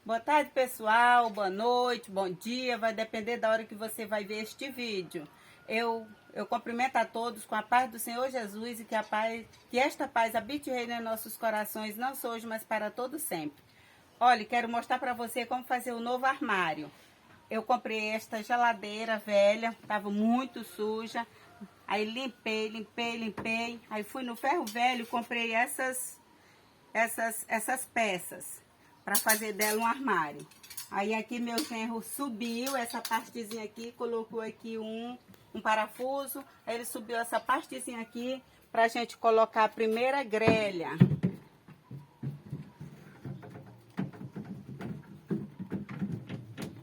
Boa tarde, pessoal. Boa noite, bom dia. Vai depender da hora que você vai ver este vídeo. Eu cumprimento a todos com a paz do Senhor Jesus e que esta paz habite e reine em nossos corações, não só hoje, mas para todo sempre. Olha, quero mostrar para você como fazer o novo armário. Eu comprei esta geladeira velha, estava muito suja. Aí limpei. Aí fui no ferro velho e comprei essas peças para fazer dela um armário. Aí aqui meu genro subiu essa partezinha aqui, colocou aqui um parafuso. Aí ele subiu essa partezinha aqui pra gente colocar a primeira grelha.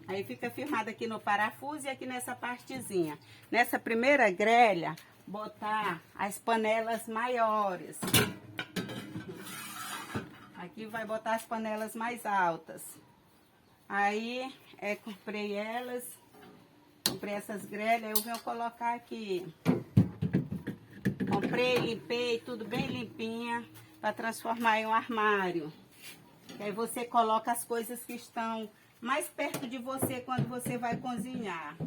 Aí fica firmado aqui no parafuso e aqui nessa partezinha. Nessa primeira grelha, botar as panelas maiores. Aqui vai botar as panelas mais altas. Aí, comprei essas grelhas, eu venho colocar aqui. Comprei, limpei, tudo bem limpinha, para transformar em um armário. E aí você coloca as coisas que estão mais perto de você quando você vai cozinhar.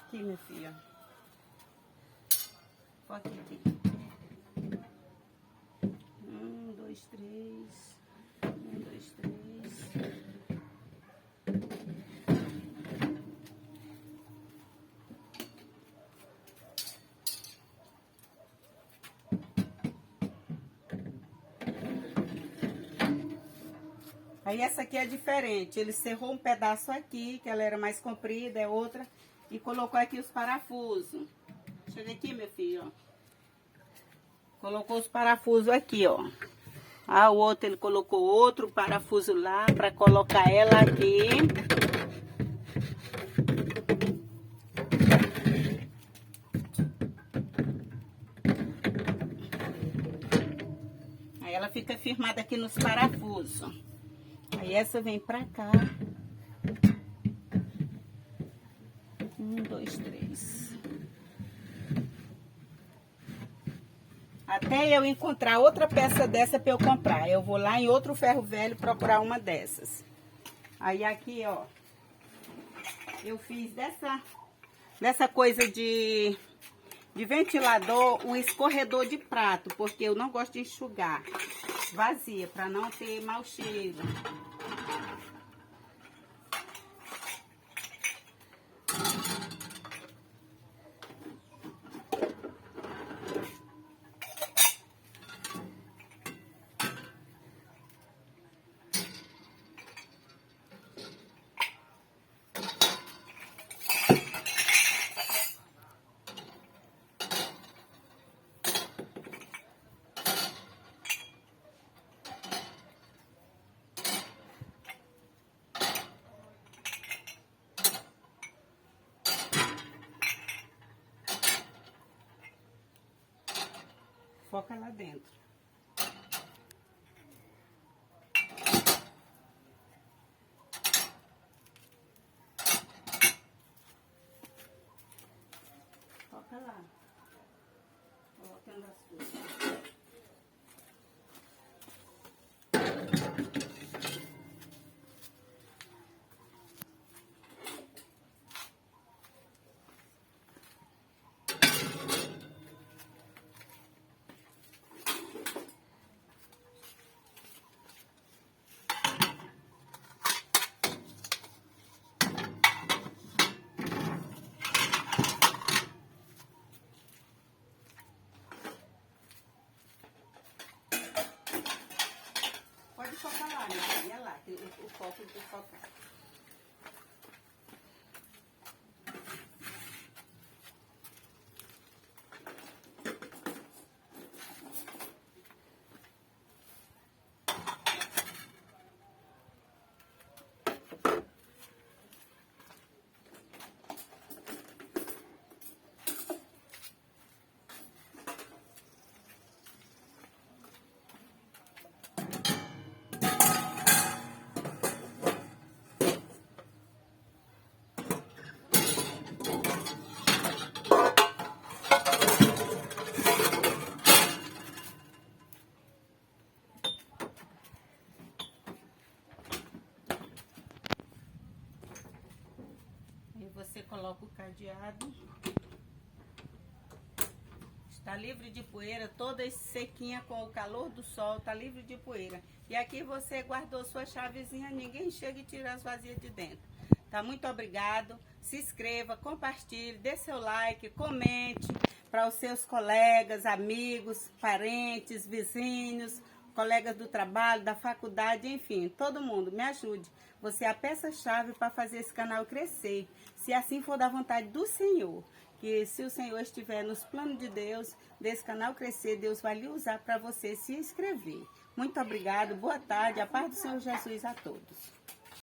Aqui, minha filha. Foca aqui. 1, 2, 3. 1, 2, 3. Aí essa aqui é diferente. Ele serrou um pedaço aqui, que ela era mais comprida, é outra, e colocou aqui os parafusos. Chega aqui, meu filho, ó. Colocou os parafusos aqui, ó. Ah, o outro ele colocou outro parafuso lá para colocar ela aqui. Aí ela fica firmada aqui nos parafusos. Aí essa vem pra cá. 1, 2, 3. Até eu encontrar outra peça dessa para eu comprar. Eu vou lá em outro ferro velho procurar uma dessas. Aí aqui, ó. Eu fiz dessa coisa de ventilador um escorredor de prato. Porque eu não gosto de enxugar vazia, para não ter mau cheiro. Foca lá dentro. Foca lá. Colocando as coisas. Pode focar lá, né? Olha lá, o foco de focar. coloco o cadeado. Está livre de poeira, toda sequinha com o calor do sol, está livre de poeira. E aqui você guardou sua chavezinha, ninguém chega e tira as vazias de dentro. Tá? Muito obrigado. Se inscreva, compartilhe, dê seu like, comente para os seus colegas, amigos, parentes, vizinhos, colegas do trabalho, da faculdade, enfim, todo mundo, me ajude. Você é a peça-chave para fazer esse canal crescer, se assim for da vontade do Senhor. Que se o Senhor estiver nos planos de Deus, desse canal crescer, Deus vai lhe usar para você se inscrever. Muito obrigado, boa tarde, a paz do Senhor Jesus a todos.